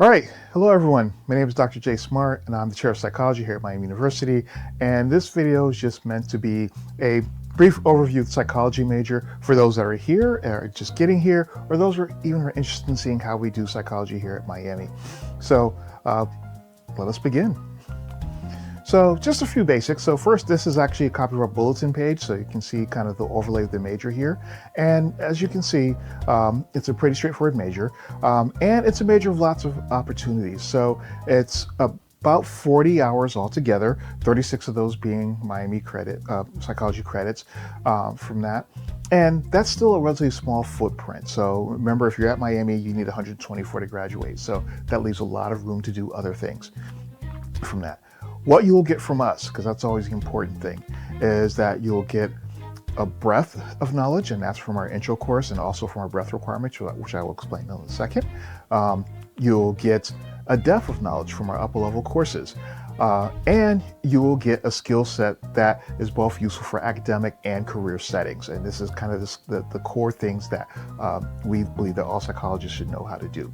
All right, hello everyone. My name is Dr. Jay Smart and I'm the Chair of Psychology here at Miami University. And this video is just meant to be a brief overview of the psychology major for those that are here, or just getting here, or those who even are interested in seeing how we do psychology here at Miami. So let us begin. So just a few basics. So first, this is actually a copy of our bulletin page, so you can see kind of the overlay of the major here. And as you can see, it's a pretty straightforward major, and it's a major of lots of opportunities. So it's about 40 hours altogether, 36 of those being Miami credit, psychology credits from that. And that's still a relatively small footprint. So remember, if you're at Miami, you need 124 to graduate. So that leaves a lot of room to do other things from that. What you will get from us, because that's always the important thing, is that you'll get a breadth of knowledge, and that's from our intro course and also from our breadth requirements, which I will explain in a second. You'll get a depth of knowledge from our upper level courses, and you will get a skill set that is both useful for academic and career settings. And this is kind of the core things that we believe that all psychologists should know how to do.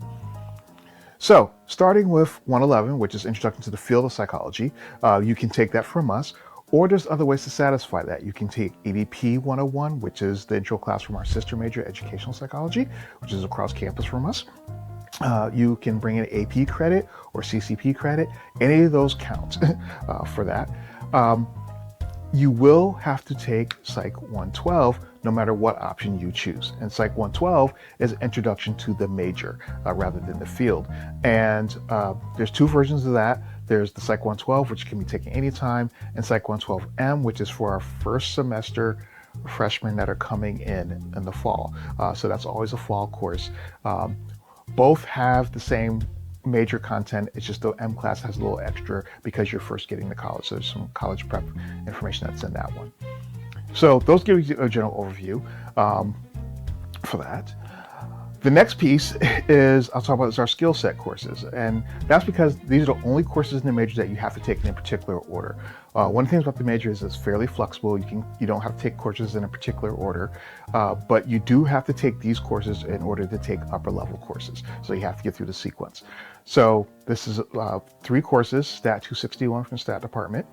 So, starting with 111, which is Introduction to the Field of Psychology, you can take that from us, or there's other ways to satisfy that. You can take EDP 101, which is the intro class from our sister major, Educational Psychology, which is across campus from us. You can bring in AP credit or CCP credit. Any of those count for that. You will have to take Psych 112 no matter what option you choose. And Psych 112 is Introduction to the Major rather than the field. And there's two versions of that. There's the Psych 112, which can be taken anytime, and Psych 112M, which is for our first semester freshmen that are coming in the fall. So that's always a fall course. Both have the same major content. It's just the M class has a little extra because you're first getting to college. So there's some college prep information that's in that one. So those give you a general overview for that. The next piece is I'll talk about is our skill set courses, and that's because these are the only courses in the major that you have to take in a particular order. One of the things about the major is it's fairly flexible. You don't have to take courses in a particular order, but you do have to take these courses in order to take upper level courses. So you have to get through the sequence. So this is 3 courses: Stat 261 from Stat Department,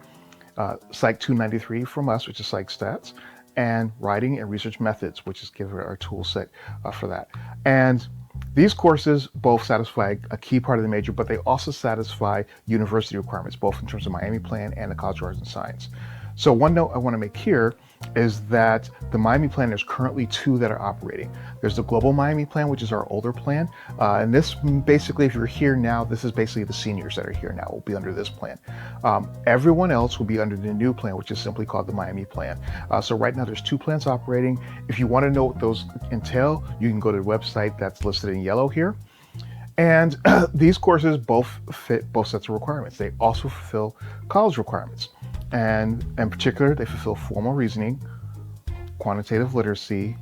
Psych 293 from us, which is Psych Stats, and Writing and Research Methods, which is given our tool set for that. And these courses both satisfy a key part of the major, but they also satisfy university requirements, both in terms of Miami Plan and the College of Arts and Science. So one note I want to make here is that the Miami Plan, there's currently 2 that are operating. There's the Global Miami Plan, which is our older plan. And this basically, if you're here now, this is basically the seniors that are here now will be under this plan. Everyone else will be under the new plan, which is simply called the Miami Plan. So right now there's 2 plans operating. If you want to know what those entail, you can go to the website that's listed in yellow here. And these courses both fit both sets of requirements. They also fulfill college requirements. And in particular, they fulfill formal reasoning, quantitative literacy,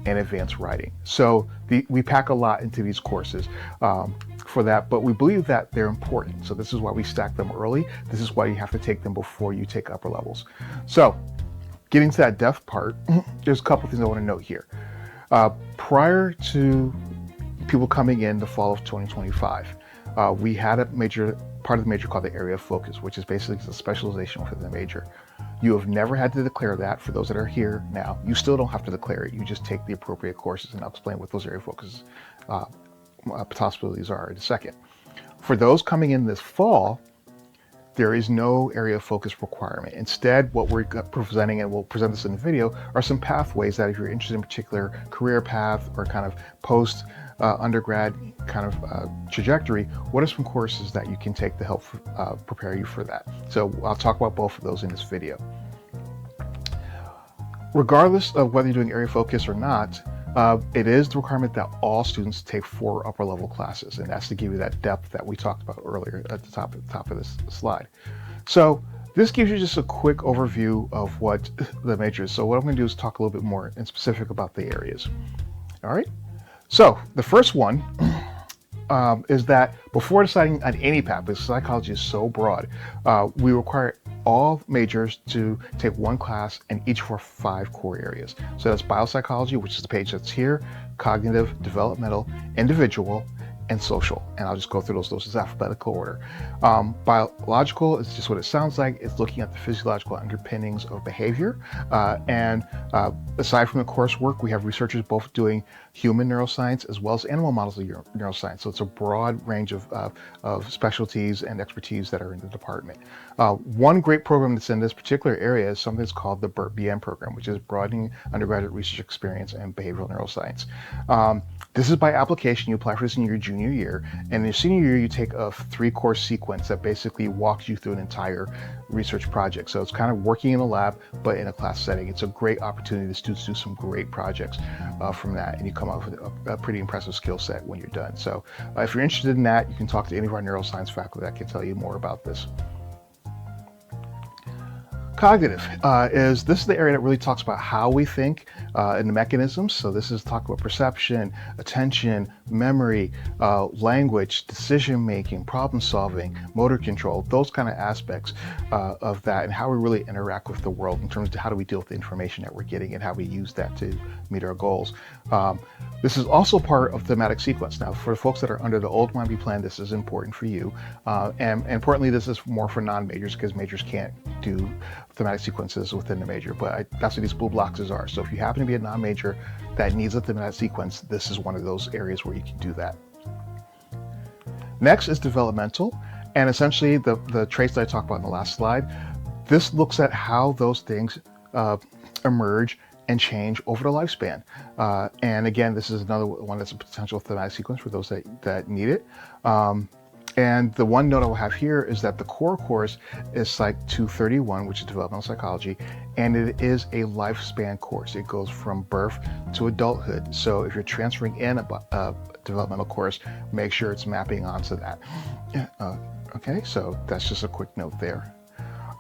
and advanced writing. So we pack a lot into these courses for that, but we believe that they're important. So this is why we stack them early. This is why you have to take them before you take upper levels. So getting to that depth part, there's a couple things I want to note here. Prior to people coming in the fall of 2025, we had a major part of the major called the area of focus, which is basically the specialization for the major. You have never had to declare that. For those that are here now, you still don't have to declare it. You just take the appropriate courses, and I'll explain what those area of focus possibilities are in a second. For those coming in this fall, there is no area of focus requirement. Instead, what we're presenting, and we'll present this in the video, are some pathways that if you're interested in a particular career path or kind of post undergrad kind of trajectory, what are some courses that you can take to help prepare you for that? So I'll talk about both of those in this video. Regardless of whether you're doing area focus or not, it is the requirement that all students take 4 upper level classes, and that's to give you that depth that we talked about earlier at the top of this slide. So this gives you just a quick overview of what the major is. So what I'm going to do is talk a little bit more in specific about the areas. All right. So the first one is that before deciding on any path, because psychology is so broad, we require all majors to take 1 class in each of our 5 core areas. So that's biopsychology, which is the page that's here, cognitive, developmental, individual, and social. And I'll just go through those in alphabetical order. Biological is just what it sounds like. It's looking at the physiological underpinnings of behavior. Aside from the coursework, we have researchers both doing human neuroscience as well as animal models of neuroscience. So it's a broad range of specialties and expertise that are in the department. One great program that's in this particular area is something that's called the BERT-BN program, which is Broadening Undergraduate Research Experience in Behavioral Neuroscience. This is by application. You apply for this in your junior year, and in your senior year, you take a 3-course sequence that basically walks you through an entire research project. So it's kind of working in a lab, but in a class setting. It's a great opportunity. The students do some great projects from that, and you come up with a pretty impressive skill set when you're done. So if you're interested in that, you can talk to any of our neuroscience faculty that can tell you more about this. Cognitive this is the area that really talks about how we think and the mechanisms. So this is talk about perception, attention, memory, language, decision making, problem solving, motor control, those kind of aspects of that, and how we really interact with the world in terms of how do we deal with the information that we're getting and how we use that to meet our goals. This is also part of thematic sequence. Now, for folks that are under the old MIND plan, this is important for you. And importantly, this is more for non-majors because majors can't do thematic sequences within the major, but that's what these blue boxes are. So if you happen to be a non-major that needs a thematic sequence, this is one of those areas where you can do that. Next is developmental, and essentially the traits that I talked about in the last slide. This looks at how those things emerge and change over the lifespan. And again, this is another one that's a potential thematic sequence for those that need it. And the one note I will have here is that the core course is Psych 231, which is developmental psychology, and it is a lifespan course. It goes from birth to adulthood. So if you're transferring in a developmental course, make sure it's mapping onto that. Okay, so that's just a quick note there.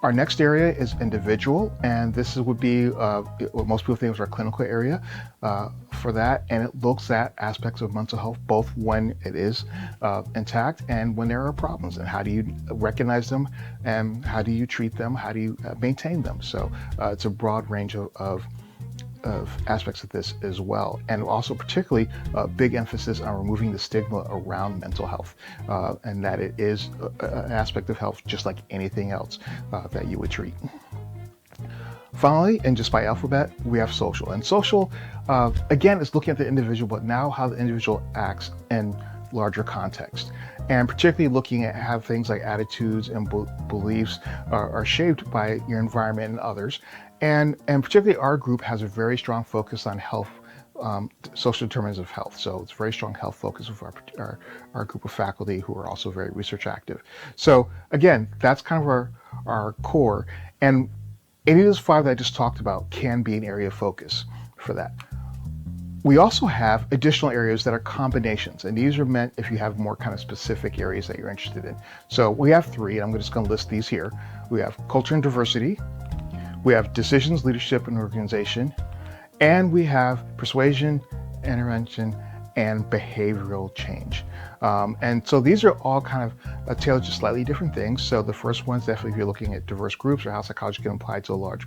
Our next area is individual, and this would be what most people think is our clinical area for that, and it looks at aspects of mental health, both when it is intact and when there are problems, and how do you recognize them, and how do you treat them, how do you maintain them. So it's a broad range of aspects of this as well, and also particularly a big emphasis on removing the stigma around mental health, and that it is an aspect of health just like anything else that you would treat. Finally, and just by alphabet, we have social. And social, again, is looking at the individual, but now how the individual acts in larger context. And particularly looking at how things like attitudes and beliefs are shaped by your environment and others. And particularly our group has a very strong focus on health, social determinants of health. So it's a very strong health focus of our group of faculty who are also very research active. So again, that's kind of our core. And any of those 5 that I just talked about can be an area of focus for that. We also have additional areas that are combinations, and these are meant if you have more kind of specific areas that you're interested in. So we have 3, and I'm just going to list these here. We have culture and diversity, we have decisions, leadership, and organization, and we have persuasion, intervention, and behavioral change. And so these are all kind of tailored to slightly different things. So the first one's definitely if you're looking at diverse groups or how psychology can apply to a large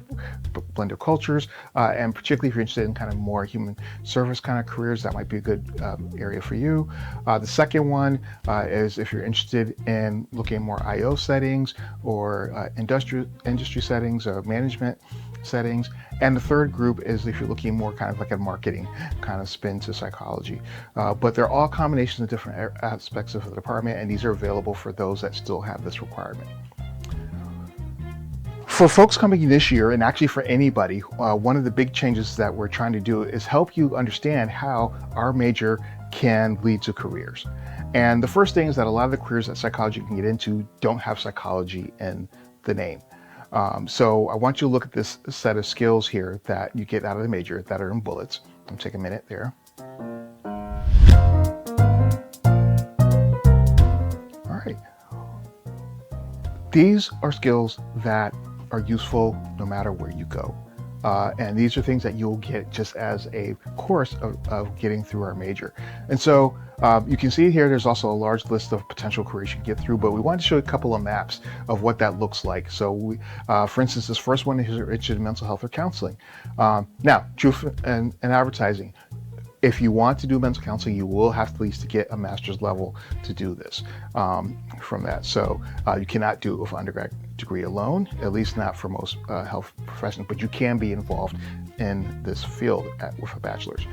blend of cultures, and particularly if you're interested in kind of more human service kind of careers, that might be a good area for you. The second one is if you're interested in looking at more IO settings or industry settings or management settings. And the third group is if you're looking more kind of like a marketing kind of spin to psychology. But they're all combinations of different aspects of the department, and these are available for those that still have this requirement. For folks coming in this year, and actually for anybody, one of the big changes that we're trying to do is help you understand how our major can lead to careers. And the first thing is that a lot of the careers that psychology can get into don't have psychology in the name. So I want you to look at this set of skills here that you get out of the major that are in bullets. I'll take a minute there. All right. These are skills that are useful no matter where you go. And these are things that you'll get just as a course of getting through our major. And so you can see here, there's also a large list of potential careers you can get through, but we wanted to show you a couple of maps of what that looks like. So we, for instance, this first one is interested in mental health or counseling. Now, truth and advertising. If you want to do mental counseling, you will have at least to get a master's level to do this from that. So you cannot do it with an undergrad degree alone, at least not for most health professions, but you can be involved in this field with a bachelor's.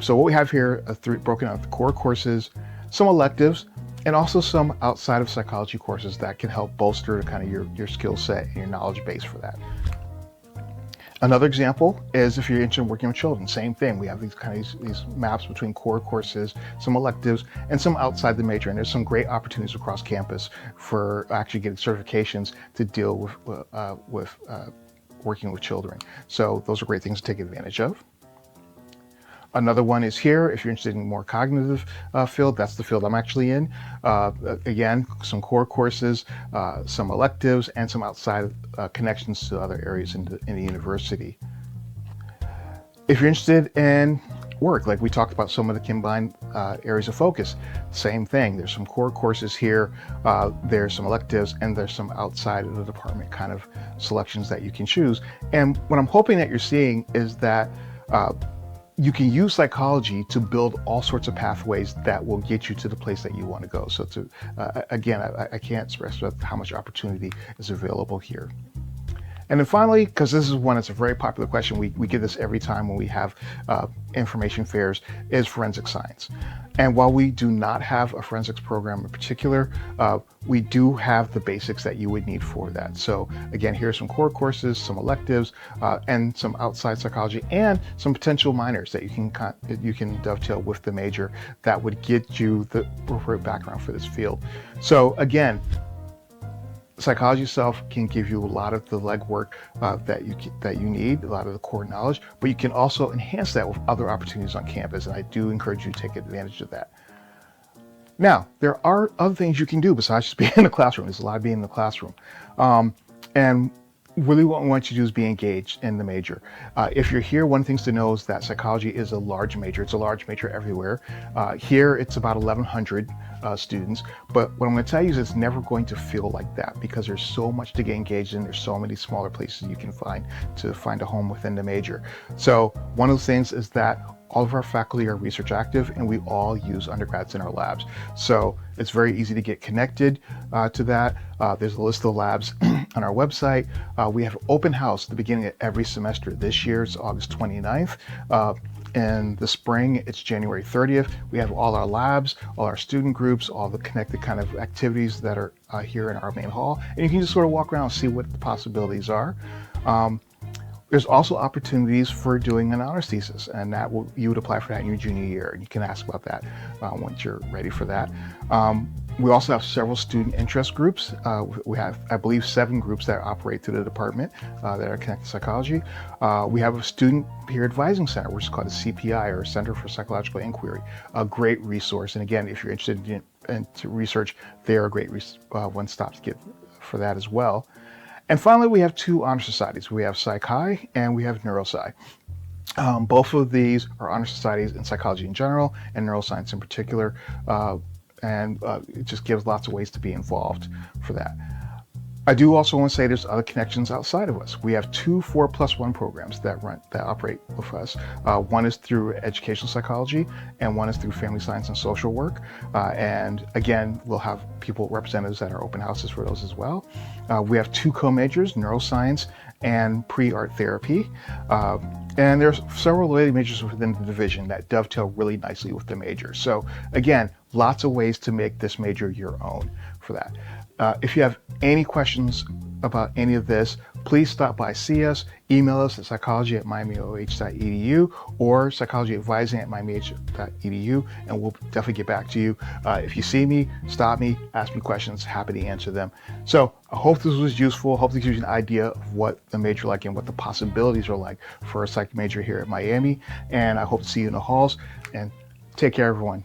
So what we have here are broken out the core courses, some electives, and also some outside of psychology courses that can help bolster kind of your skill set and your knowledge base for that. Another example is if you're interested in working with children, same thing. We have these maps between core courses, some electives, and some outside the major. And there's some great opportunities across campus for actually getting certifications to deal with working with children. So those are great things to take advantage of. Another one is here, if you're interested in more cognitive field, that's the field I'm actually in. Again, some core courses, some electives, and some outside connections to other areas in the university. If you're interested in work, like we talked about some of the combined areas of focus, same thing. There's some core courses here, there's some electives, and there's some outside of the department kind of selections that you can choose. And what I'm hoping that you're seeing is that you can use psychology to build all sorts of pathways that will get you to the place that you want to go. So again, I can't express how much opportunity is available here. And then finally, because this is one that's a very popular question, we get this every time when we have information fairs, is forensic science. And while we do not have a forensics program in particular, we do have the basics that you would need for that. So again, here's some core courses, some electives, and some outside psychology, and some potential minors that you can dovetail with the major that would get you the appropriate background for this field. So again, psychology itself can give you a lot of the legwork that you need, a lot of the core knowledge, but you can also enhance that with other opportunities on campus, and I do encourage you to take advantage of that. Now, there are other things you can do besides just being in the classroom. There's a lot of being in the classroom. And really what we want you to do is be engaged in the major. If you're here, one of the things to know is that psychology is a large major. It's a large major everywhere. Here, it's about 1,100 students, but what I'm going to tell you is it's never going to feel like that because there's so much to get engaged in. There's so many smaller places you can find to find a home within the major. So one of the things is that all of our faculty are research active, and we all use undergrads in our labs. So it's very easy to get connected to that. There's a list of labs on our website. We have open house at the beginning of every semester. This year it's August 29th. In the spring, it's January 30th. We have all our labs, all our student groups, all the connected kind of activities that are here in our main hall. And you can just sort of walk around and see what the possibilities are. There's also opportunities for doing an honors thesis, and you would apply for that in your junior year, and you can ask about that once you're ready for that. We also have several student interest groups. We have, I believe, 7 groups that operate through the department that are connected to psychology. We have a student peer advising center, which is called a CPI, or Center for Psychological Inquiry, a great resource. And again, if you're interested in research, they're a great one-stop to get for that as well. And finally, we have 2 honor societies. We have Psych-Hi and we have Neurosci. Both of these are honor societies in psychology in general and neuroscience in particular. It just gives lots of ways to be involved for that. I do also want to say there's other connections outside of us. We have 2 4+1 programs that operate with us. One is through educational psychology, and one is through family science and social work. And again, we'll have representatives that are open houses for those as well. We have 2 co-majors, neuroscience and pre-art therapy. And there's several related majors within the division that dovetail really nicely with the major. So again, lots of ways to make this major your own for that. If you have any questions about any of this, please stop by, see us, email us at psychology@miamioh.edu or psychologyadvising@miamioh.edu, and we'll definitely get back to you. If you see me, stop me, ask me questions, happy to answer them. So I hope this was useful. Hope this gives you an idea of what the major like and what the possibilities are like for a psych major here at Miami. And I hope to see you in the halls, and take care, everyone.